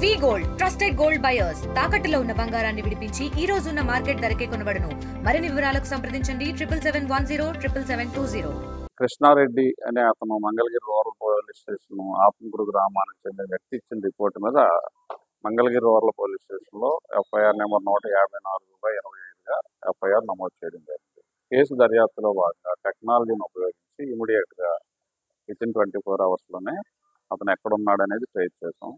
వి gold trusted gold buyers తాకట్టులో ఉన్న బంగారాన్ని విడిపించి ఈ రోజు ఉన్న మార్కెట్ ధరకే కొనబడును. మరిన్ని వివరాలకు సంప్రదించండి 77107720. కృష్ణారెడ్డి అనే అతను మంగళగిరి రూరల్ పోలీస్ స్టేషన్ ఆపంకుడు గ్రామానికి చెందిన వ్యక్తి ఇచ్చిన రిపోర్టు మీద మంగళగిరి రూరల్ పోలీస్ స్టేషన్లో ఎఫ్ఐఆర్ నెంబర్ 154/25గా ఎఫ్ఐఆర్ నమోదు చేయడం జరిగింది. కేసు దర్యాప్తులో భాగంగా టెక్నాలజీని ఉపయోగించి ఇమీడియట్గా వితిన్ 24 అవర్స్లోనే అతను ఎక్కడున్నాడనేది ట్రేస్ చేసాం.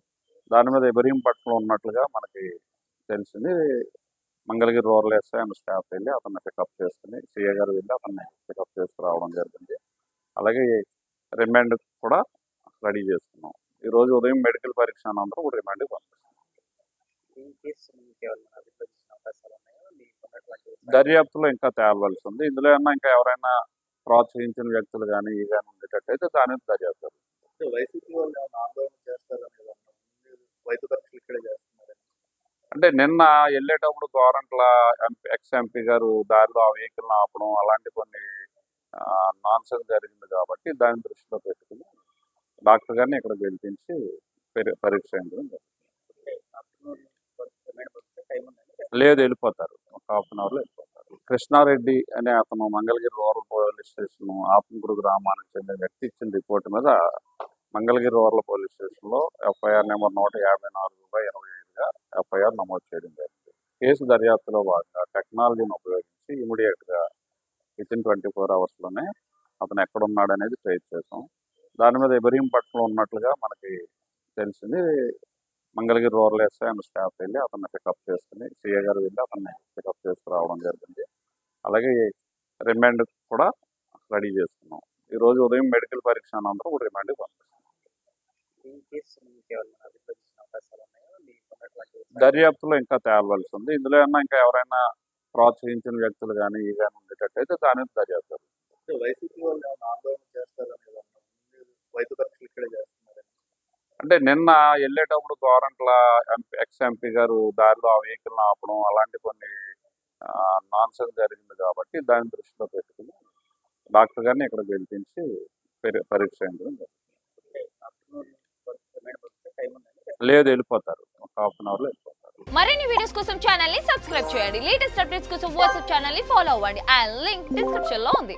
దాని మీద ఇబ్రహీంపట్నంలో ఉన్నట్లుగా మనకి తెలిసింది. Mangalagiri rural SI and staff వెళ్ళి అతన్ని పికప్ చేసుకుని సిఏ గారు వెళ్ళి అతన్ని పికప్ చేసుకురావడం జరిగింది. అలాగే రిమాండ్ కూడా రెడీ చేసుకున్నాం. ఈరోజు ఉదయం మెడికల్ పరీక్ష అనంతరం రిమాండ్కి పంపిస్తాం. దర్యాప్తులో ఇంకా తేలవలసి ఉంది. ఇందులో ఏమన్నా ఇంకా ఎవరైనా ప్రోత్సహించిన వ్యక్తులు కానీ ఈ కానీ ఉండేటట్టయితే దాని మీద దర్యాప్తు. అంటే నిన్న వెళ్ళేటప్పుడు గవర్నమెంట్ల ఎక్స్ ఎంపీ గారు దారిలో ఆ వెహికల్ని ఆపడం అలాంటి కొన్ని నాన్సెన్స్ జరిగింది కాబట్టి దాన్ని దృష్టిలో పెట్టుకుని డాక్టర్ గారిని ఇక్కడ పిలిపించి పరీక్ష చేయించడం జరుగుతుంది. లేదు, వెళ్ళిపోతారు. ఒక హాఫ్ అన్ అవర్లో వెళ్ళిపోతారు. కృష్ణారెడ్డి అనే అతను మంగళగిరి రూరల్ పోలీస్ స్టేషన్ ఆపంకుడు గ్రామానికి చెందిన వ్యక్తి ఇచ్చిన రిపోర్టు మీద మంగళగిరి రూరల్ పోలీస్ స్టేషన్లో ఎఫ్ఐఆర్ నెంబర్ 154/25గా ఎఫ్ఐఆర్ నమోదు చేయడం జరిగింది. కేసు దర్యాప్తులో భాగంగా టెక్నాలజీని ఉపయోగించి ఇమీడియట్గా వితిన్ 24 అవర్స్లోనే అతను ఎక్కడున్నాడనేది ట్రేస్ చేసాం. దాని మీద ఇబ్రహీంపట్నంలో ఉన్నట్లుగా మనకి తెలిసింది. Mangalagiri rural SI and staff వెళ్ళి అతన్ని పికప్ చేసుకుని సిఏ గారు వెళ్ళి అతన్ని పికప్ చేసుకురావడం జరిగింది. అలాగే రిమాండ్ కూడా రెడీ చేసుకున్నాం. ఈరోజు ఉదయం మెడికల్ పరీక్ష అనంతరం రిమాండ్కి పంపిస్తాం. దర్యాప్తులో ఇంకా తేలవలసి ఉంది. ఇందులో ఏమన్నా ఇంకా ఎవరైనా ప్రోత్సహించిన వ్యక్తులు కానీ ఈ కానీ ఉండేటట్టయితే దాని మీద దర్యాప్తు. అంటే నిన్న వెళ్ళేటప్పుడు గవర్నమెంట్ల ఎక్స్ ఎంపీ గారు దారిలో ఆ వెహికల్ని ఆపడం అలాంటి కొన్ని నాన్సెన్స్ జరిగింది కాబట్టి దాన్ని దృష్టిలో పెట్టుకుని డాక్టర్ గారిని ఇక్కడ పిలిపించి పరీక్ష చేయించడం జరుగుతుంది. లేదు, వెళ్ళిపోతారు. ఒక హాఫ్ అన్ అవర్లో వెళ్ళిపోతారు. మరిన్ని వీడియోస్ కోసం ఛానల్ ని సబ్స్క్రైబ్ చేయండి. లేటెస్ట్ అప్డేట్స్ కోసం వాట్సాప్ ఛానల్ ని ఫాలో అవ్వండి. అండ్ లింక్ డిస్క్రిప్షన్ లో ఉంది.